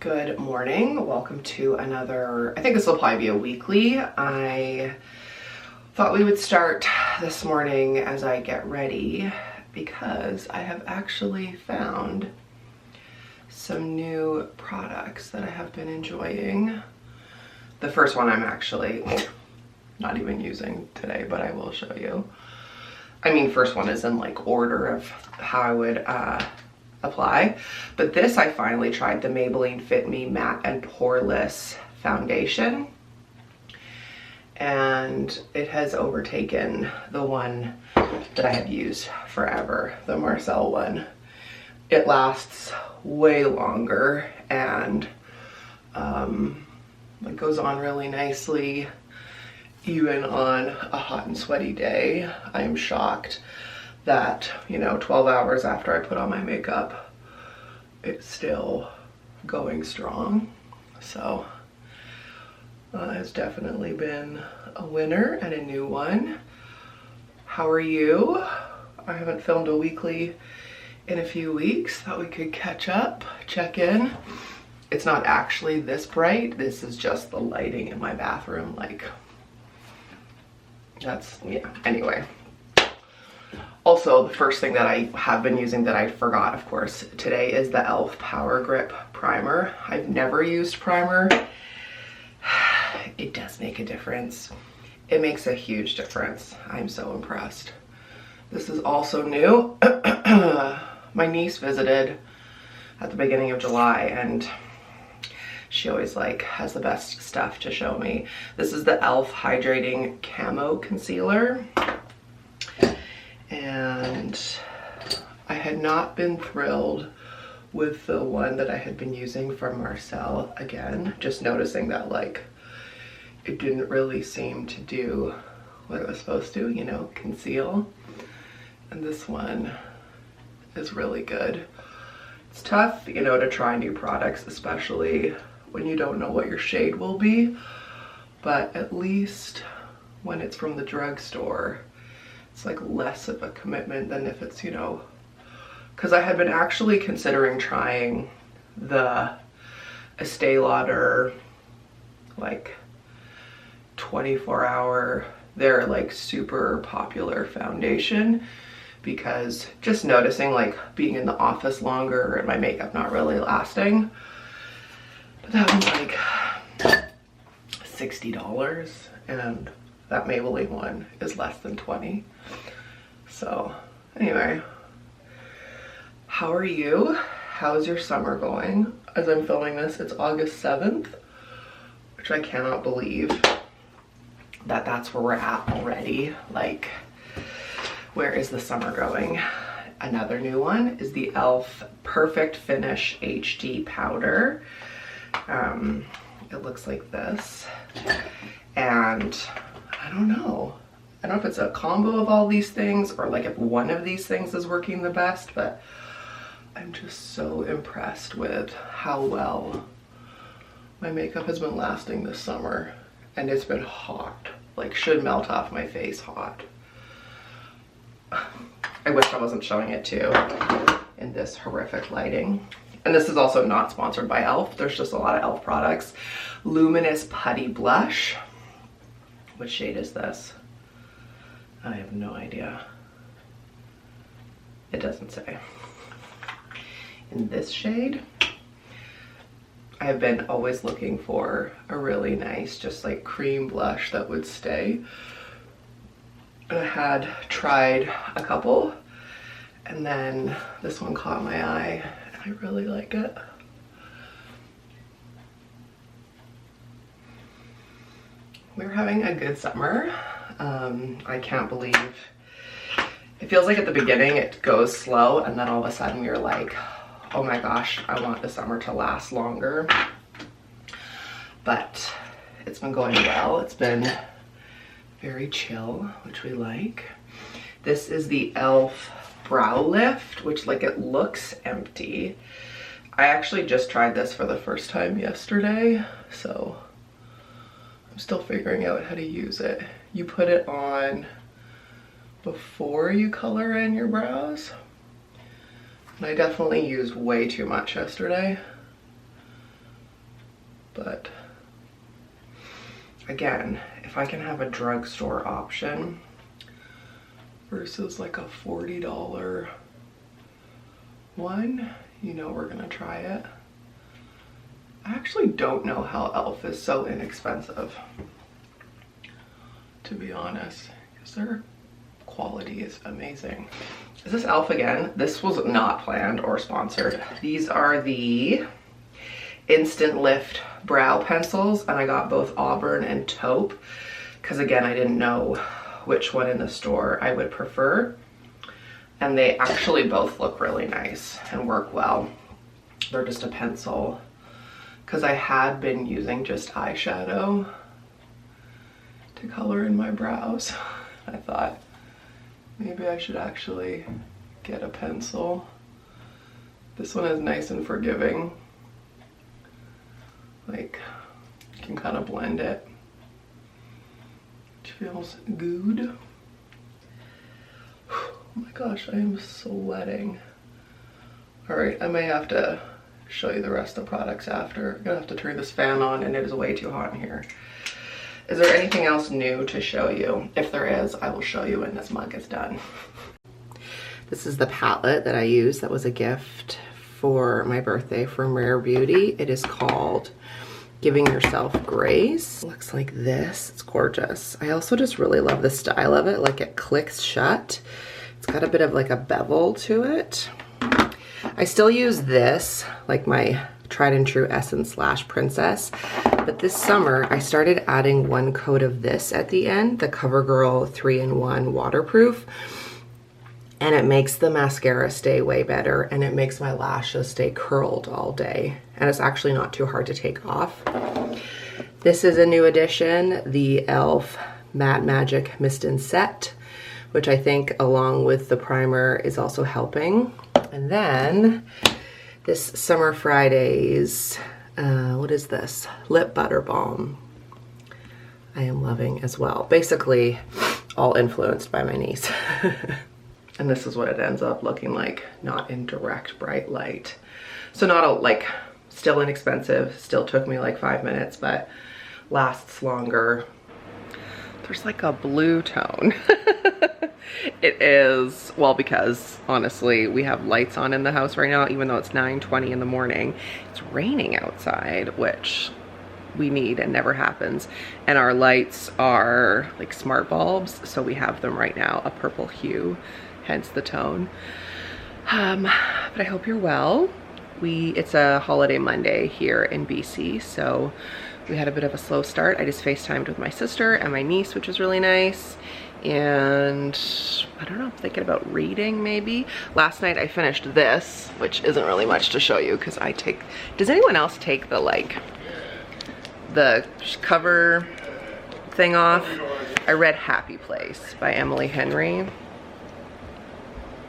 Good morning. Welcome to another, I think this will probably be a weekly. I thought we would start this morning as I get ready because I have actually found some new products that I have been enjoying. The first one I'm actually not even using today, but I will show you. I mean, first one is in like order of how I would apply, but this I finally tried, the Maybelline Fit Me Matte and Poreless Foundation, and it has overtaken the one that I have used forever, the Marcel one. It lasts way longer and it goes on really nicely even on a hot and sweaty day. I am shocked that, 12 hours after I put on my makeup, it's still going strong. So it's definitely been a winner and a new one. How are you? I haven't filmed a weekly in a few weeks. Thought we could catch up, check in. It's not actually this bright. This is just the lighting in my bathroom. Anyway. Also, the first thing that I have been using that I forgot, of course, today is the e.l.f. Power Grip Primer. I've never used primer. It does make a difference. It makes a huge difference. I'm so impressed. This is also new. My niece visited at the beginning of July and she always has the best stuff to show me. This is the e.l.f. Hydrating Camo Concealer. And I had not been thrilled with the one that I had been using from Marcel. Again, just noticing that it didn't really seem to do what it was supposed to, conceal. And this one is really good. It's tough, to try new products, especially when you don't know what your shade will be, but at least when it's from the drugstore, it's less of a commitment than if it's, because I had been actually considering trying the Estee Lauder 24-hour, their super popular foundation, because just noticing being in the office longer and my makeup not really lasting. But that one's $60 and that Maybelline one is less than 20. So anyway, how are you? How's your summer going? As I'm filming this, it's August 7th, which I cannot believe that that's where we're at already. Where is the summer going? Another new one is the e.l.f. Perfect Finish HD Powder. It looks like this, and I don't know if it's a combo of all these things or if one of these things is working the best, but I'm just so impressed with how well my makeup has been lasting this summer, and it's been hot, should melt off my face hot. I wish I wasn't showing it too in this horrific lighting. And this is also not sponsored by e.l.f. There's just a lot of e.l.f. products. Luminous Putty Blush. What shade is this? I have no idea. It doesn't say. In this shade, I have been always looking for a really nice, just cream blush that would stay. And I had tried a couple, and then this one caught my eye. I really like it. We're having a good summer. I can't believe, it feels like at the beginning it goes slow and then all of a sudden you're like, oh my gosh, I want the summer to last longer. But it's been going well. It's been very chill, which we like. This is the e.l.f. Brow Lift, which it looks empty. I actually just tried this for the first time yesterday, so I'm still figuring out how to use it. You put it on before you color in your brows. And I definitely used way too much yesterday. again, if I can have a drugstore option versus like a $40 one, you know we're gonna try it. I actually don't know how e.l.f. is so inexpensive, to be honest, because their quality is amazing. Is this e.l.f. again? This was not planned or sponsored. These are the Instant Lift brow pencils, and I got both Auburn and Taupe because again I didn't know which one in the store I would prefer, and they actually both look really nice and work well. They're just a pencil because I had been using just eyeshadow to color in my brows. I thought maybe I should actually get a pencil. This one is nice and forgiving. Like, you can kind of blend it. It feels good. Oh my gosh, I am sweating. All right, I may have to show you the rest of the products after. I'm gonna have to turn this fan on and it is way too hot in here. Is there anything else new to show you? If there is, I will show you when this mug is done. This is the palette that I used. That was a gift for my birthday from Rare Beauty. It is called Giving Yourself Grace. It looks like this. It's gorgeous. I also just really love the style of it. Like, it clicks shut. It's got a bit of like a bevel to it. I still use this, like my tried and true Essence Lash Princess, but this summer I started adding one coat of this at the end, the CoverGirl 3-in-1 waterproof, and it makes the mascara stay way better, and it makes my lashes stay curled all day, and it's actually not too hard to take off. This is a new addition, the e.l.f. Matte Magic Mist and Set, which I think along with the primer is also helping. And then this Summer Fridays, what is this? Lip Butter Balm. I am loving as well. Basically all influenced by my niece. And this is what it ends up looking like, not in direct bright light. So not a, like, still inexpensive, still took me like 5 minutes, but lasts longer. There's like a blue tone. It is, well, because honestly, we have lights on in the house right now, even though it's 9:20 in the morning. It's raining outside, which we need and never happens. And our lights are like smart bulbs, so we have them right now, a purple hue, hence the tone. But I hope you're well. It's a holiday Monday here in BC, so we had a bit of a slow start. I just FaceTimed with my sister and my niece, which was really nice. And I don't know, I'm thinking about reading maybe. Last night I finished this, which isn't really much to show you because I take, does anyone else take the like, the cover thing off? I read Happy Place by Emily Henry.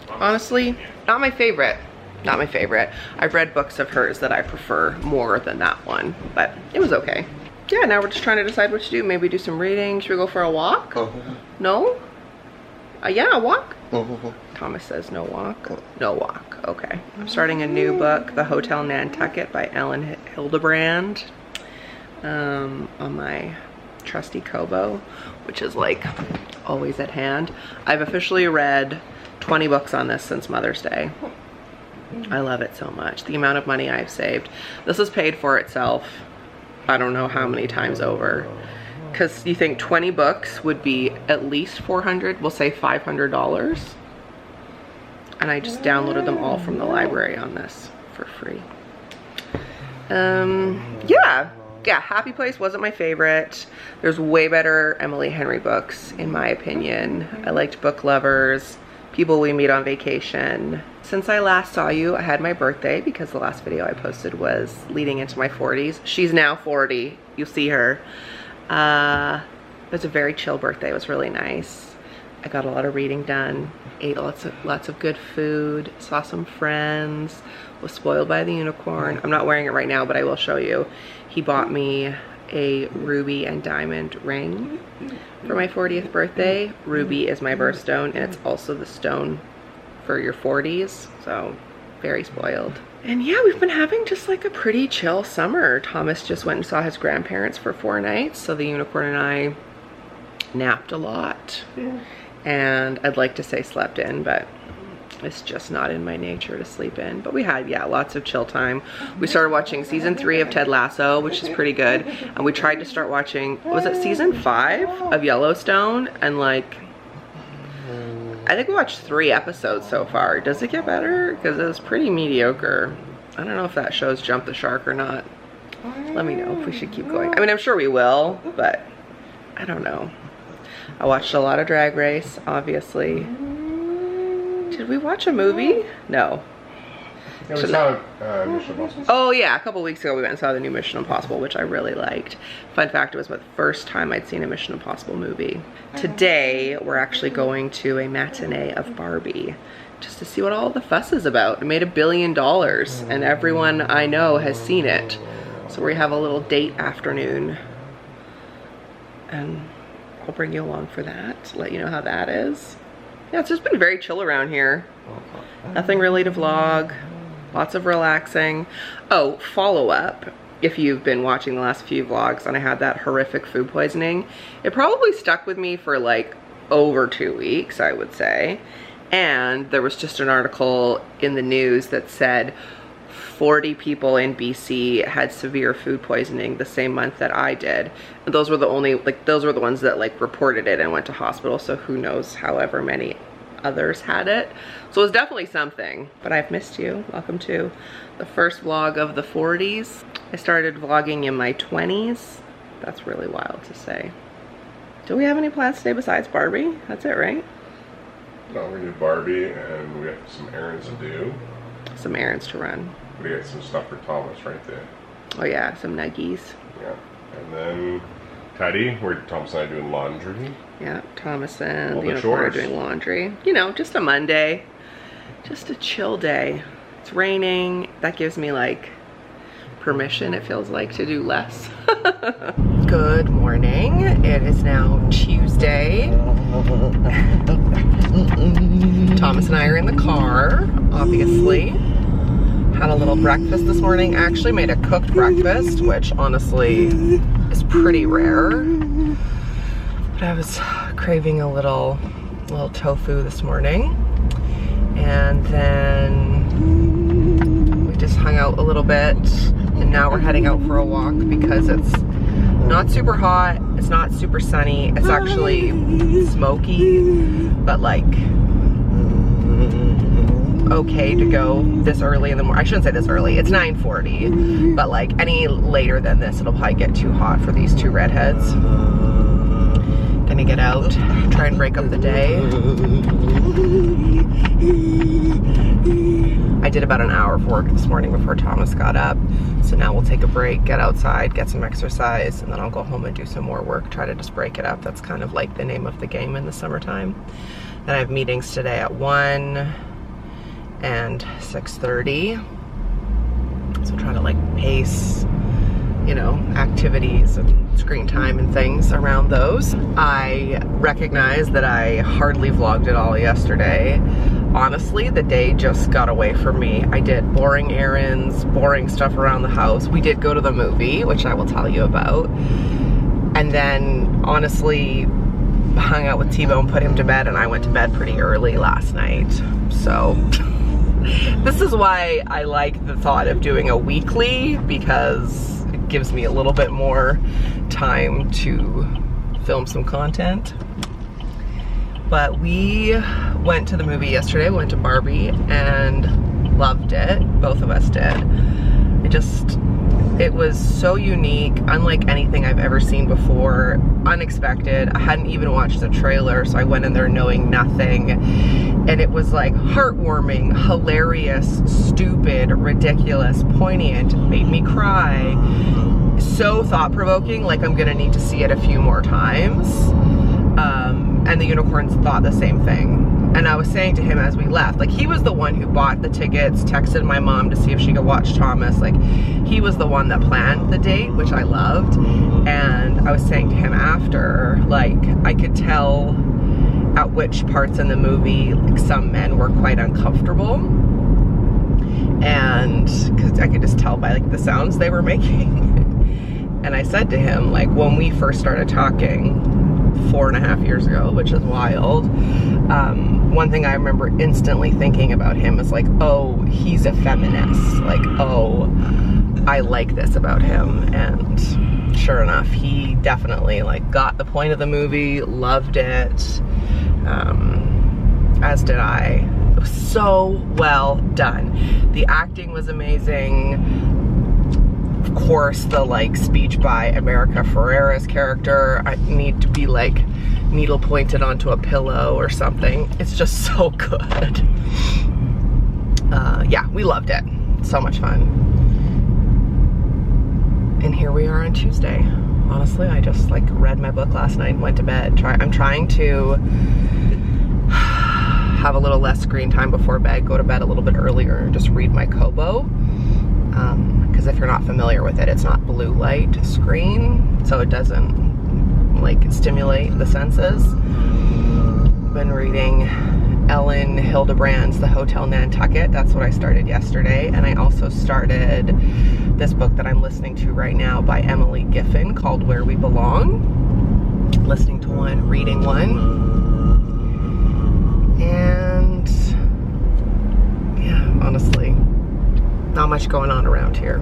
Honestly, not my favorite. Not my favorite. I've read books of hers that I prefer more than that one, but it was okay. Yeah, now we're just trying to decide what to do. Maybe do some reading. Should we go for a walk? No? Yeah, a walk? Thomas says no walk. No walk, okay. I'm starting a new book, The Hotel Nantucket by Ellen Hildebrand, on my trusty Kobo, which is like always at hand. I've officially read 20 books on this since Mother's Day. I love it so much. The amount of money I've saved. This has paid for itself, I don't know how many times over. Because you think 20 books would be at least $400, we'll say $500. And I just downloaded them all from the library on this for free. Yeah, Happy Place wasn't my favorite. There's way better Emily Henry books, in my opinion. I liked Book Lovers, People We Meet on Vacation. Since I last saw you, I had my birthday because the last video I posted was leading into my 40s. She's now 40, you see her. It was a very chill birthday, it was really nice. I got a lot of reading done, ate lots of good food, saw some friends, was spoiled by the unicorn. I'm not wearing it right now, but I will show you. He bought me a ruby and diamond ring for my 40th birthday. Ruby is my birthstone, and it's also the stone for your 40s, so very spoiled. And yeah, we've been having just like a pretty chill summer. Thomas just went and saw his grandparents for 4 nights, so the unicorn and I napped a lot. Yeah. And I'd like to say slept in, but it's just not in my nature to sleep in. But we had, yeah, lots of chill time. We started watching season 3 of Ted Lasso, which is pretty good. And we tried to start watching, was it season 5 of Yellowstone? And like, I think we watched 3 episodes so far. Does it get better? Because it was pretty mediocre. I don't know if that show's jumped the shark or not. Let me know if we should keep going. I mean, I'm sure we will, but I don't know. I watched a lot of Drag Race, obviously. Did we watch a movie? No. Yeah, we saw Mission Impossible. Oh yeah, a couple weeks ago we went and saw the new Mission Impossible, which I really liked. Fun fact, it was the first time I'd seen a Mission Impossible movie. Today, we're actually going to a matinee of Barbie, just to see what all the fuss is about. It made $1 billion, and everyone I know has seen it. So we have a little date afternoon, and I'll bring you along for that, let you know how that is. Yeah, it's just been very chill around here. Nothing really to vlog, lots of relaxing. Oh, follow up, if you've been watching the last few vlogs and I had that horrific food poisoning, it probably stuck with me for like over 2 weeks, I would say. And there was just an article in the news that said 40 people in BC had severe food poisoning the same month that I did. And those were the only, like, those were the ones that like reported it and went to hospital. So who knows however many others had it. So it was definitely something, but I've missed you. Welcome to the first vlog of the 40s. I started vlogging in my 20s. That's really wild to say. Do we have any plans today besides Barbie? That's it, right? No, we're gonna do Barbie and we have some errands to do. Some errands to run. We got some stuff for Thomas right there. Oh yeah, some nuggies. Yeah, and then Teddy, where Thomas and I are doing laundry. Yeah, Thomas and the unicorn are doing laundry. You know, just a Monday, just a chill day. It's raining. That gives me like permission, it feels like, to do less. Good morning. It is now Tuesday. Thomas and I are in the car, obviously. Had a little breakfast this morning. I actually made a cooked breakfast, which honestly is pretty rare. But I was craving a little tofu this morning. And then we just hung out a little bit. And now we're heading out for a walk because it's not super hot, it's not super sunny, it's actually smoky, but like okay to go this early in the morning. I shouldn't say this early, it's 9:40, but like any later than this it'll probably get too hot for these two redheads. Gonna get out, try and break up the day. I did about an hour of work this morning before Thomas got up, so now we'll take a break, get outside, get some exercise, and then I'll go home and do some more work, try to just break it up. That's kind of like the name of the game in the summertime. Then I have meetings today at 1 and 6:30, so try to like pace, you know, activities and screen time and things around those. I recognize that I hardly vlogged at all yesterday. Honestly, the day just got away from me. I did boring errands, boring stuff around the house. We did go to the movie, which I will tell you about. And then, honestly, hung out with T-Bone, put him to bed, and I went to bed pretty early last night. So, this is why I like the thought of doing a weekly, because it gives me a little bit more time to film some content. But we went to the movie yesterday, we went to Barbie, and loved it. Both of us did. It was so unique, unlike anything I've ever seen before, unexpected. I hadn't even watched the trailer, so I went in there knowing nothing. And it was like heartwarming, hilarious, stupid, ridiculous, poignant, made me cry. So thought-provoking, like I'm gonna need to see it a few more times. And the unicorns thought the same thing. And I was saying to him as we left, like he was the one who bought the tickets, texted my mom to see if she could watch Thomas. Like he was the one that planned the date, which I loved. And I was saying to him after, like I could tell at which parts in the movie like some men were quite uncomfortable. and because I could just tell by like the sounds they were making. And I said to him, like, when we first started talking 4.5 years ago, which is wild, one thing I remember instantly thinking about him is like, oh, he's a feminist. Like, oh, I like this about him. And sure enough, he definitely like got the point of the movie, loved it, as did I. It was so well done. The acting was amazing. Of course, the like speech by America Ferrera's character, I need to be like needle pointed onto a pillow or something. It's just so good. Yeah, we loved it. So much fun. And here we are on Tuesday. Honestly, I just like read my book last night and went to bed. I'm trying to have a little less screen time before bed, go to bed a little bit earlier, and just read my Kobo. Because if you're not familiar with it, it's not blue light screen, so it doesn't like stimulate the senses. I've been reading Ellen Hildebrand's The Hotel Nantucket. That's what I started yesterday. And I also started this book that I'm listening to right now by Emily Giffin called Where We Belong. Listening to one, reading one. And yeah, honestly, not much going on around here.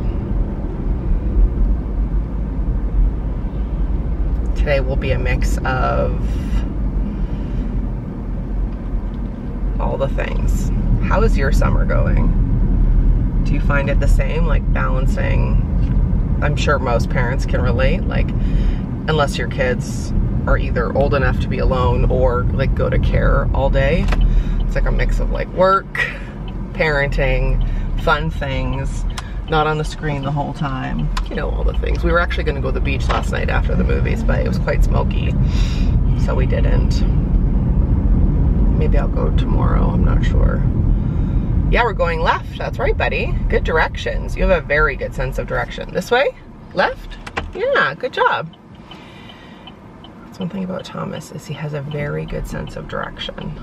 Today will be a mix of all the things. How is your summer going? Do you find it the same, like balancing? I'm sure most parents can relate, like unless your kids are either old enough to be alone or like go to care all day. It's like a mix of like work, parenting, fun things, not on the screen the whole time, you know, all the things. We were actually going to go to the beach last night after the movies, but it was quite smoky, so we didn't. Maybe I'll go tomorrow, I'm not sure. Yeah, we're going left. That's right, buddy. Good directions. You have a very good sense of direction. This way? Left? Yeah, good job. That's one thing about Thomas, is he has a very good sense of direction.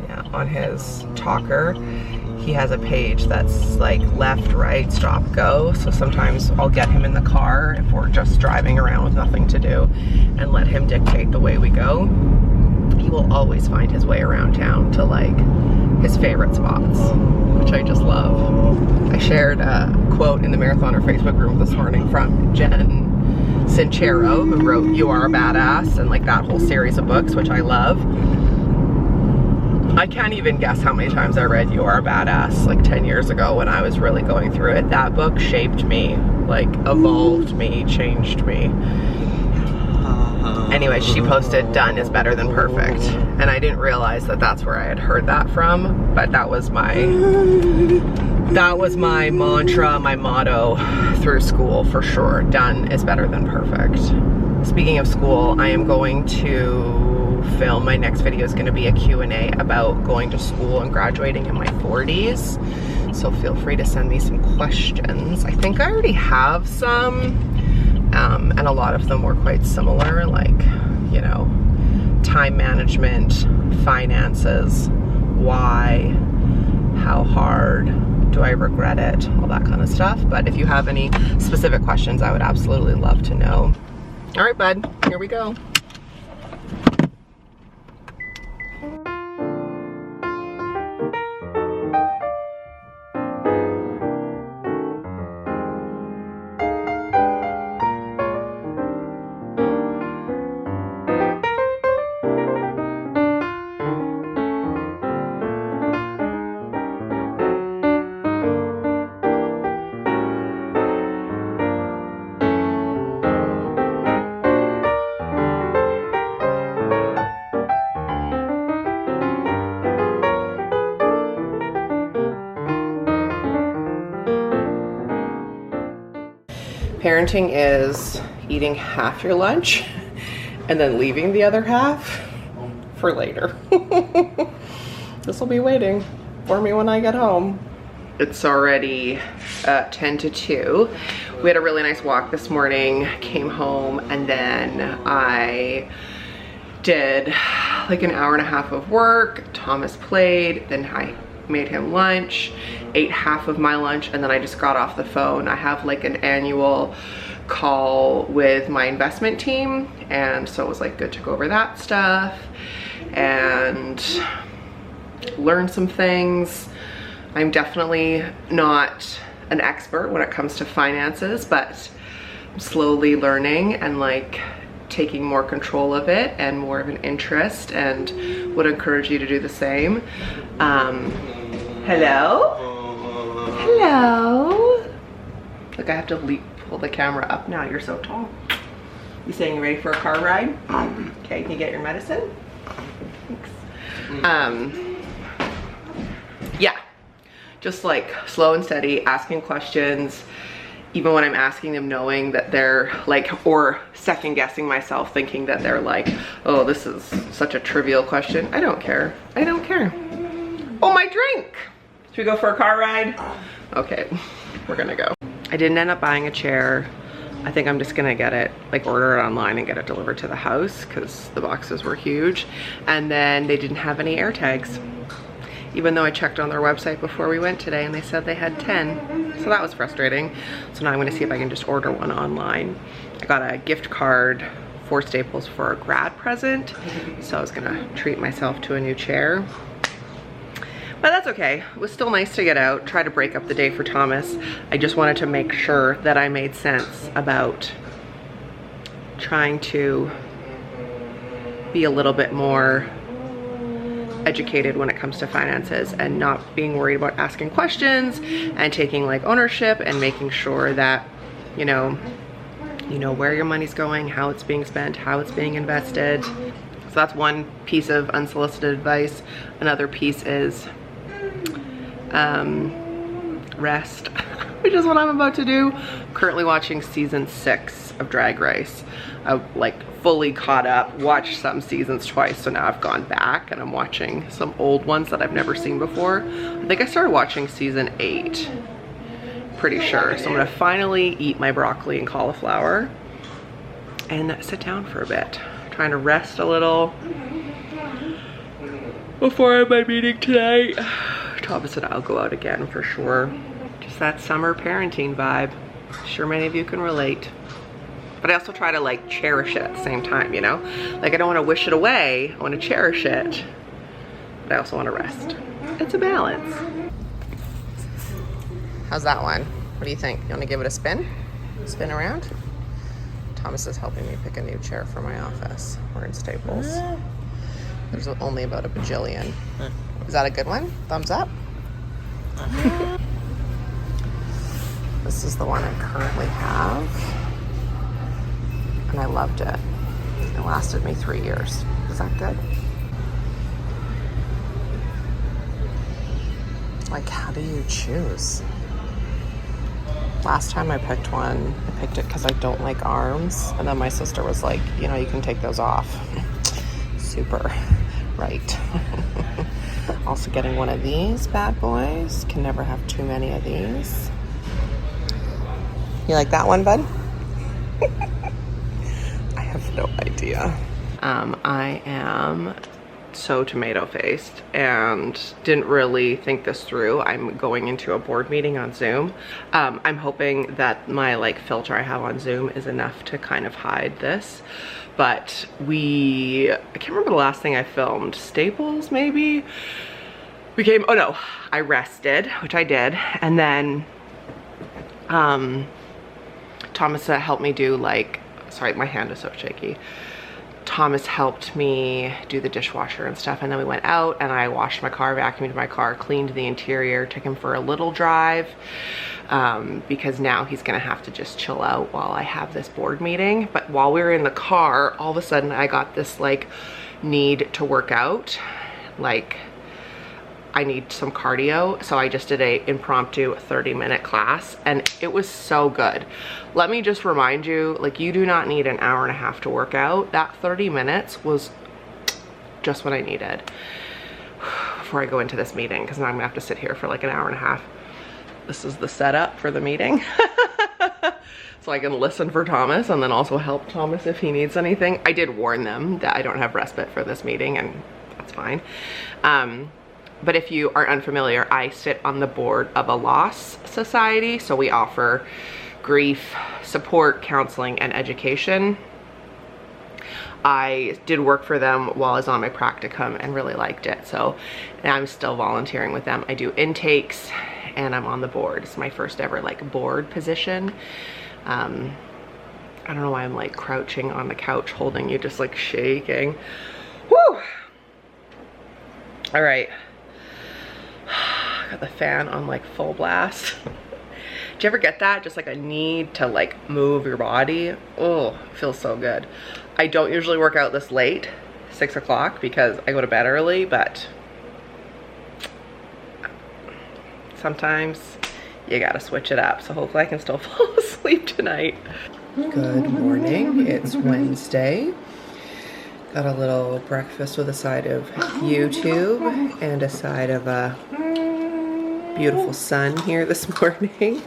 Yeah, on his talker, he has a page that's like left, right, stop, go. So sometimes I'll get him in the car if we're just driving around with nothing to do and let him dictate the way we go. He will always find his way around town to like his favorite spots, which I just love. I shared a quote in the Mareathoner Facebook group this morning from Jen Sincero, who wrote You Are a Badass and like that whole series of books, which I love. I can't even guess how many times I read You Are a Badass like 10 years ago when I was really going through it. That book shaped me, like evolved me, changed me. Anyway, she posted done is better than perfect. And I didn't realize that that's where I had heard that from, but that was my mantra, my motto through school for sure. Done is better than perfect. Speaking of school, I am going to film. My next video is going to be a Q&A about going to school and graduating in my 40s. So feel free to send me some questions. I think I already have some, and a lot of them were quite similar, like, you know, time management, finances, why, how hard, do I regret it, all that kind of stuff. But if you have any specific questions, I would absolutely love to know. All right, bud, here we go. Parenting is eating half your lunch and then leaving the other half for later. This will be waiting for me when I get home. It's already 10 to 2. We had a really nice walk this morning, came home, and then I did like an hour and a half of work. Thomas played, then I made him lunch, ate half of my lunch, and then I just got off the phone. I have like an annual call with my investment team, and so it was like good to go over that stuff and learn some things. I'm definitely not an expert when it comes to finances, but I'm slowly learning and like taking more control of it and more of an interest, and would encourage you to do the same. Hello? Hello? Look, I have to pull the camera up now. You're so tall. You saying you're ready for a car ride? Okay, can you get your medicine? Thanks. Yeah, just like slow and steady, asking questions, even when I'm asking them knowing that they're like, or second guessing myself thinking that they're like, oh, this is such a trivial question. I don't care. I don't care. Oh, my drink. Should we go for a car ride? Okay, we're gonna go. I didn't end up buying a chair. I think I'm just gonna get it, like order it online and get it delivered to the house because the boxes were huge. And then they didn't have any air tags, even though I checked on their website before we went today and they said they had 10. So that was frustrating. So now I'm gonna see if I can just order one online. I got a gift card for Staples for a grad present. So I was gonna treat myself to a new chair. But that's okay. It was still nice to get out, try to break up the day for Thomas. I just wanted to make sure that I made sense about trying to be a little bit more educated when it comes to finances and not being worried about asking questions and taking like ownership and making sure that, you know where your money's going, how it's being spent, how it's being invested. So that's one piece of unsolicited advice. Another piece is rest, which is what I'm about to do. Currently watching season 6 of Drag Race. I like fully caught up, watched some seasons twice, so now I've gone back and I'm watching some old ones that I've never seen before. I think I started watching season 8, pretty sure. So I'm gonna finally eat my broccoli and cauliflower and sit down for a bit. Trying to rest a little before I have my meeting tonight. Thomas and I'll go out again for sure. Just that summer parenting vibe. Sure many of you can relate. But I also try to like cherish it at the same time, you know? Like I don't want to wish it away, I want to cherish it, but I also want to rest. It's a balance. How's that one? What do you think? You want to give it a spin? Spin around? Thomas is helping me pick a new chair for my office. We're in Staples. There's only about a bajillion. Is that a good one? Thumbs up? This is the one I currently have. And I loved it. It lasted me 3 years. Is that good? Like, how do you choose? Last time I picked one, I picked it because I don't like arms. And then my sister was like, you know, you can take those off. Super right. Also getting one of these bad boys. Can never have too many of these. You like that one, bud? I have no idea. I am so tomato-faced and didn't really think this through. I'm going into a board meeting on Zoom. I'm hoping that my like filter I have on Zoom is enough to kind of hide this. But I can't remember the last thing I filmed. Staples, maybe? Oh no, I rested, which I did. And then Thomas helped me do like, sorry, my hand is so shaky. Thomas helped me do the dishwasher and stuff, and then we went out and I washed my car, vacuumed my car, cleaned the interior, took him for a little drive, because now he's gonna have to just chill out while I have this board meeting. But while we were in the car, all of a sudden I got this like need to work out, like I need some cardio. So I just did a impromptu 30-minute class and it was so good. Let me just remind you, like, you do not need an hour and a half to work out. That 30 minutes was just what I needed before I go into this meeting, because now I'm gonna have to sit here for like an hour and a half. This is the setup for the meeting. So I can listen for Thomas and then also help Thomas if he needs anything. I did warn them that I don't have respite for this meeting, and that's fine. But if you are unfamiliar, I sit on the board of a loss society. So we offer grief, support, counseling, and education. I did work for them while I was on my practicum and really liked it. So and I'm still volunteering with them. I do intakes and I'm on the board. It's my first ever like board position. I don't know why I'm like crouching on the couch holding you, just like shaking. Woo! All right. Got the fan on like full blast. Do you ever get that? Just like a need to like move your body. Oh, it feels so good. I don't usually work out this late, 6 o'clock, because I go to bed early, but sometimes you gotta switch it up. So hopefully I can still fall asleep tonight. Good morning, it's Wednesday. Got a little breakfast with a side of YouTube and a side of a beautiful sun here this morning.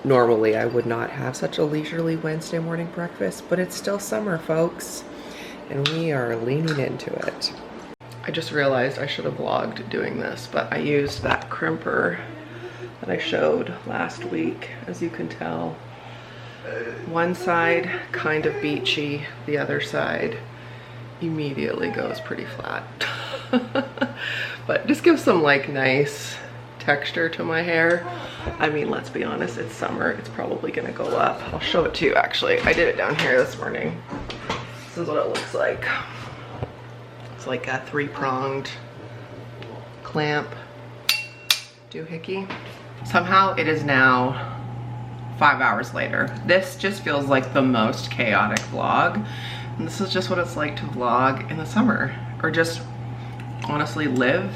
Normally I would not have such a leisurely Wednesday morning breakfast, but it's still summer, folks, and we are leaning into it. I just realized I should have vlogged doing this, but I used that crimper that I showed last week. As you can tell, one side kind of beachy, the other side immediately goes pretty flat. But just gives some like nice texture to my hair. I mean, let's be honest, it's summer, it's probably gonna go up. I'll show it to you actually. I did it down here this morning. This is what it looks like. It's like a 3-pronged clamp doohickey. Somehow it is now 5 hours later. This just feels like the most chaotic vlog. And this is just what it's like to vlog in the summer, or just honestly live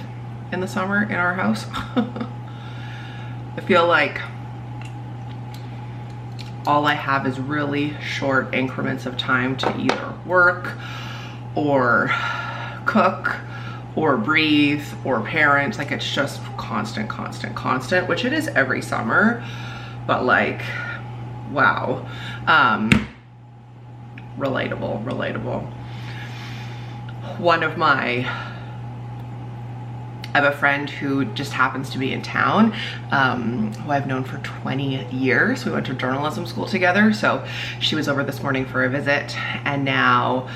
in the summer in our house. I feel like all I have is really short increments of time to either work or cook or breathe or parent. Like it's just constant, which it is every summer, but like, wow. Relatable. I have a friend who just happens to be in town, who I've known for 20 years. We went to journalism school together. So she was over this morning for a visit, and now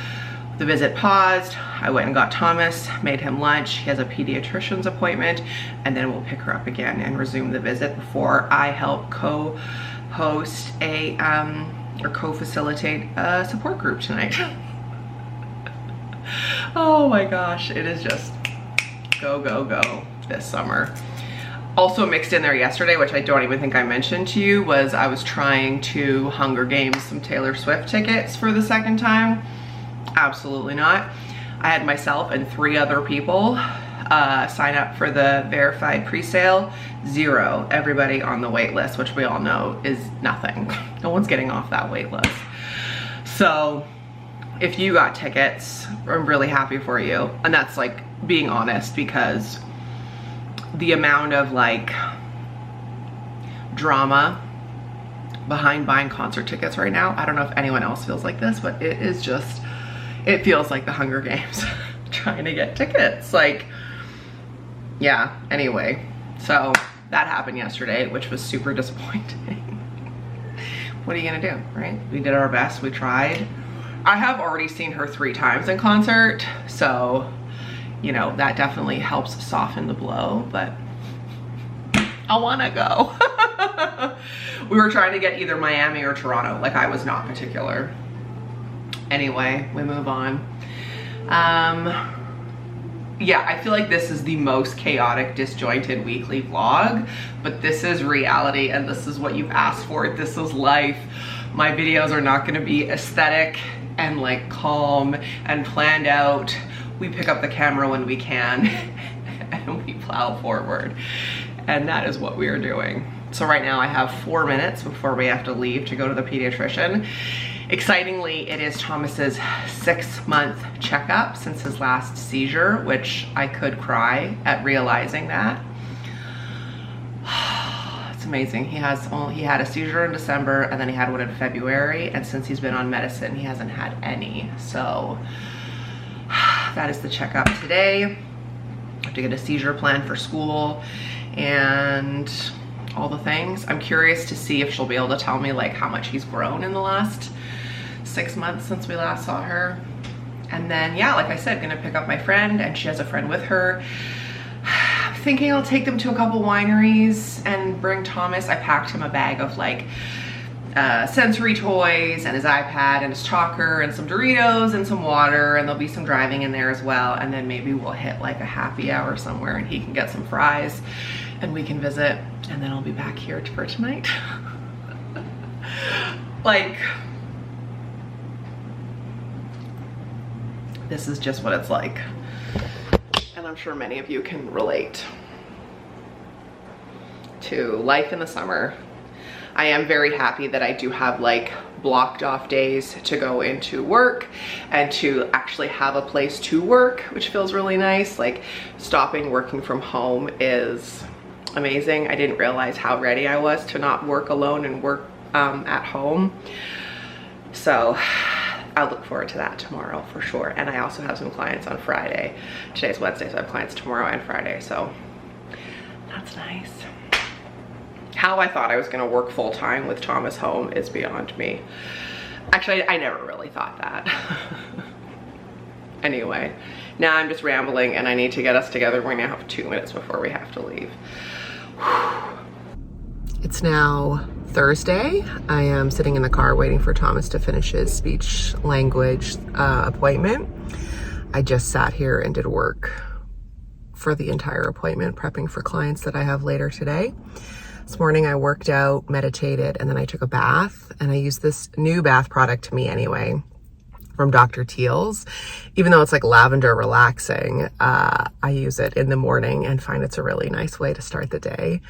the visit paused. I went and got Thomas, made him lunch. He has a pediatrician's appointment, and then we'll pick her up again and resume the visit before I help co-host or co-facilitate a support group tonight. Oh my gosh, it is just go this summer. Also mixed in there yesterday, which I don't even think I mentioned to you, was I was trying to Hunger Games some Taylor Swift tickets for the second time. Absolutely not. I had myself and 3 other people sign up for the verified pre-sale. 0. Everybody on the wait list, which we all know is nothing. No one's getting off that wait list. So if you got tickets, I'm really happy for you. And that's like being honest, because the amount of like drama behind buying concert tickets right now, I don't know if anyone else feels like this, but it is just, it feels like the Hunger Games trying to get tickets. Like, yeah, anyway, so that happened yesterday, which was super disappointing. What are you gonna do, right? We did our best, we tried. I have already seen her 3 times in concert, so, you know, that definitely helps soften the blow, but I wanna go. We were trying to get either Miami or Toronto. Like, I was not particular. Anyway, we move on. Yeah, I feel like this is the most chaotic, disjointed weekly vlog, but this is reality and this is what you've asked for. This is life. My videos are not gonna be aesthetic and like calm and planned out. We pick up the camera when we can and we plow forward. And that is what we are doing. So right now I have 4 minutes before we have to leave to go to the pediatrician. Excitingly, it is Thomas's 6-month checkup since his last seizure, which I could cry at realizing that. It's amazing. He had a seizure in December and then he had one in February, and since he's been on medicine, he hasn't had any. So that is the checkup today. I have to get a seizure plan for school and all the things. I'm curious to see if she'll be able to tell me like how much he's grown in the last 6 months since we last saw her. And then, yeah, like I said, gonna pick up my friend, and she has a friend with her. I'm thinking I'll take them to a couple wineries and bring Thomas. I packed him a bag of like sensory toys and his iPad and his chalker and some Doritos and some water, and there'll be some driving in there as well. And then maybe we'll hit like a happy hour somewhere and he can get some fries and we can visit, and then I'll be back here for tonight. Like, this is just what it's like. And I'm sure many of you can relate to life in the summer. I am very happy that I do have like blocked off days to go into work and to actually have a place to work, which feels really nice. Like, stopping working from home is amazing. I didn't realize how ready I was to not work alone and work at home. So I'll look forward to that tomorrow for sure. And I also have some clients on Friday. Today's Wednesday, so I have clients tomorrow and Friday, so that's nice. How I thought I was gonna work full time with Thomas home is beyond me. Actually, I never really thought that. Anyway, now I'm just rambling and I need to get us together. We're gonna have 2 minutes before we have to leave. It's now Thursday. I am sitting in the car waiting for Thomas to finish his speech language appointment. I just sat here and did work for the entire appointment, prepping for clients that I have later today. This morning I worked out, meditated, and then I took a bath, and I used this new bath product to me anyway from Dr. Teal's. Even though it's like lavender relaxing, I use it in the morning and find it's a really nice way to start the day.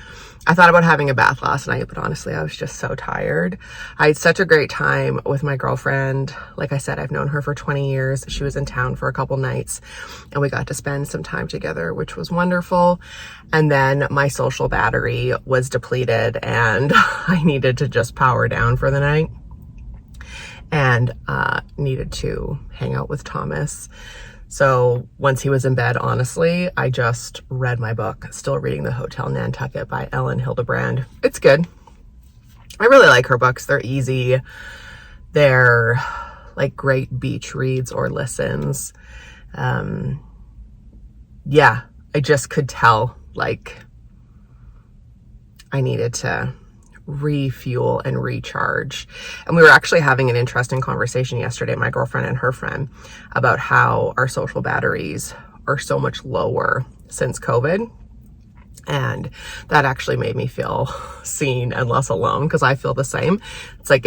I thought about having a bath last night, but honestly, I was just so tired. I had such a great time with my girlfriend. Like I said, I've known her for 20 years. She was in town for a couple nights and we got to spend some time together, which was wonderful. And then my social battery was depleted and I needed to just power down for the night and needed to hang out with Thomas. So once he was in bed, honestly, I just read my book, still reading The Hotel Nantucket by Ellen Hildebrand. It's good. I really like her books. They're easy. They're like great beach reads or listens. Yeah, I just could tell like I needed to refuel and recharge. And we were actually having an interesting conversation yesterday, my girlfriend and her friend, about how our social batteries are so much lower since COVID. And that actually made me feel seen and less alone, because I feel the same. It's like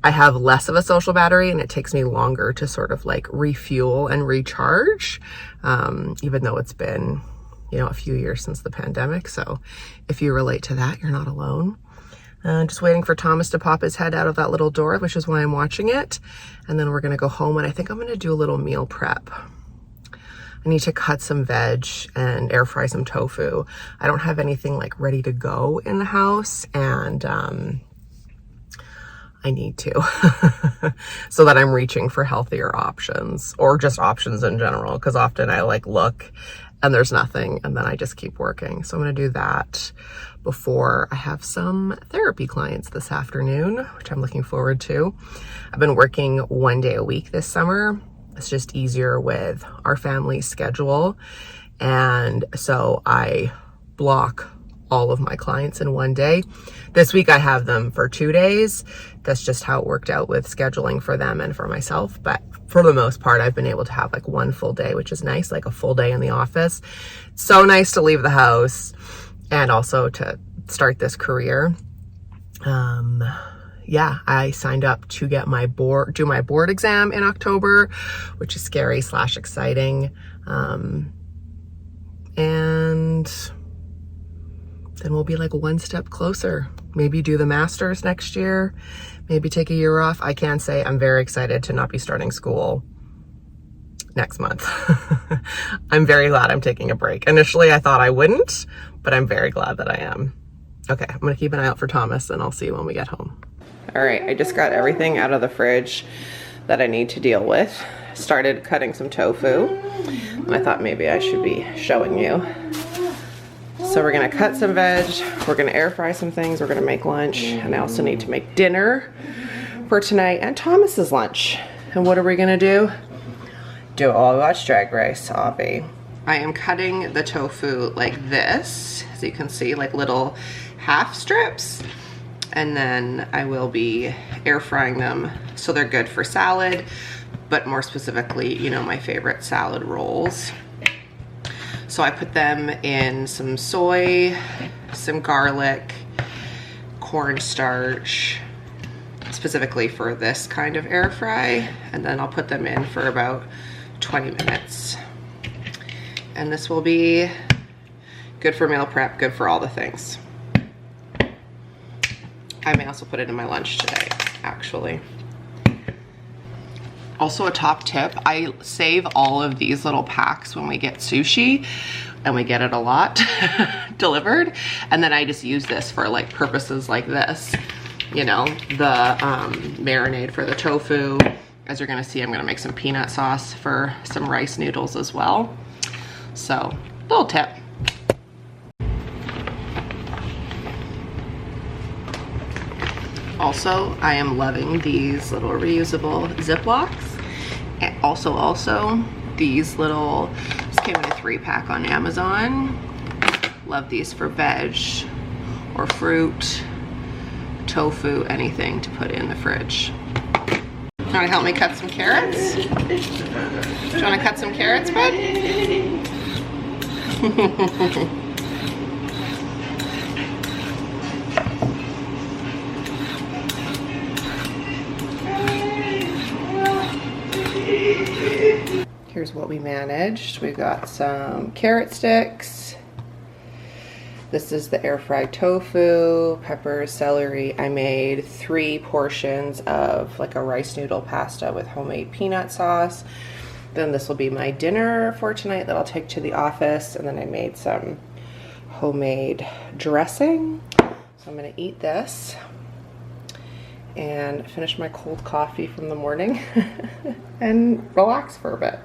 I have less of a social battery and it takes me longer to sort of like refuel and recharge, even though it's been, you know, a few years since the pandemic. So if you relate to that, you're not alone. Just waiting for Thomas to pop his head out of that little door, which is why I'm watching it. And then we're gonna go home and I think I'm gonna do a little meal prep. I need to cut some veg and air fry some tofu. I don't have anything like ready to go in the house, and I need to so that I'm reaching for healthier options, or just options in general, because often I like look and there's nothing and then I just keep working. So I'm gonna do that before I have some therapy clients this afternoon, which I'm looking forward to. I've been working 1 day a week this summer. It's just easier with our family schedule. And so I block all of my clients in 1 day. This week I have them for 2 days. That's just how it worked out with scheduling for them and for myself. But for the most part, I've been able to have like 1 full day, which is nice, like a full day in the office. So nice to leave the house and also to start this career. Yeah, I signed up to get do my board exam in October, which is scary / exciting. And then we'll be like 1 step closer. Maybe do the master's next year, maybe take a year off. I can say I'm very excited to not be starting school next month. I'm very glad I'm taking a break. Initially, I thought I wouldn't, but I'm very glad that I am. Okay, I'm gonna keep an eye out for Thomas and I'll see you when we get home. All right, I just got everything out of the fridge that I need to deal with. started cutting some tofu, and I thought maybe I should be showing you. So we're gonna cut some veg, we're gonna air fry some things, we're gonna make lunch, and I also need to make dinner for tonight and Thomas's lunch. And what are we gonna do? Do all watch Drag Race, Avi. I am cutting the tofu like this, as you can see, like little half strips. And then I will be air frying them so they're good for salad, but more specifically, you know, my favorite salad rolls. So I put them in some soy, some garlic, cornstarch, specifically for this kind of air fry, and then I'll put them in for about 20 minutes. And this will be good for meal prep, good for all the things. I may also put it in my lunch today, actually. Also a top tip, I save all of these little packs when we get sushi, and we get it a lot delivered, and then I just use this for like purposes like this. You know, the marinade for the tofu. As you're gonna see, I'm gonna make some peanut sauce for some rice noodles as well. So, little tip. Also, I am loving these little reusable Ziplocs. And also these little, this came in a 3-pack on Amazon. Love these for veg or fruit, tofu, anything to put in the fridge. You wanna help me cut some carrots? Do you wanna cut some carrots, bud? Here's what we managed. We've got some carrot sticks. This is the air fried tofu, peppers, celery. I made 3 portions of like a rice noodle pasta with homemade peanut sauce. Then this will be my dinner for tonight that I'll take to the office. And then I made some homemade dressing. So I'm gonna eat this and finish my cold coffee from the morning and relax for a bit.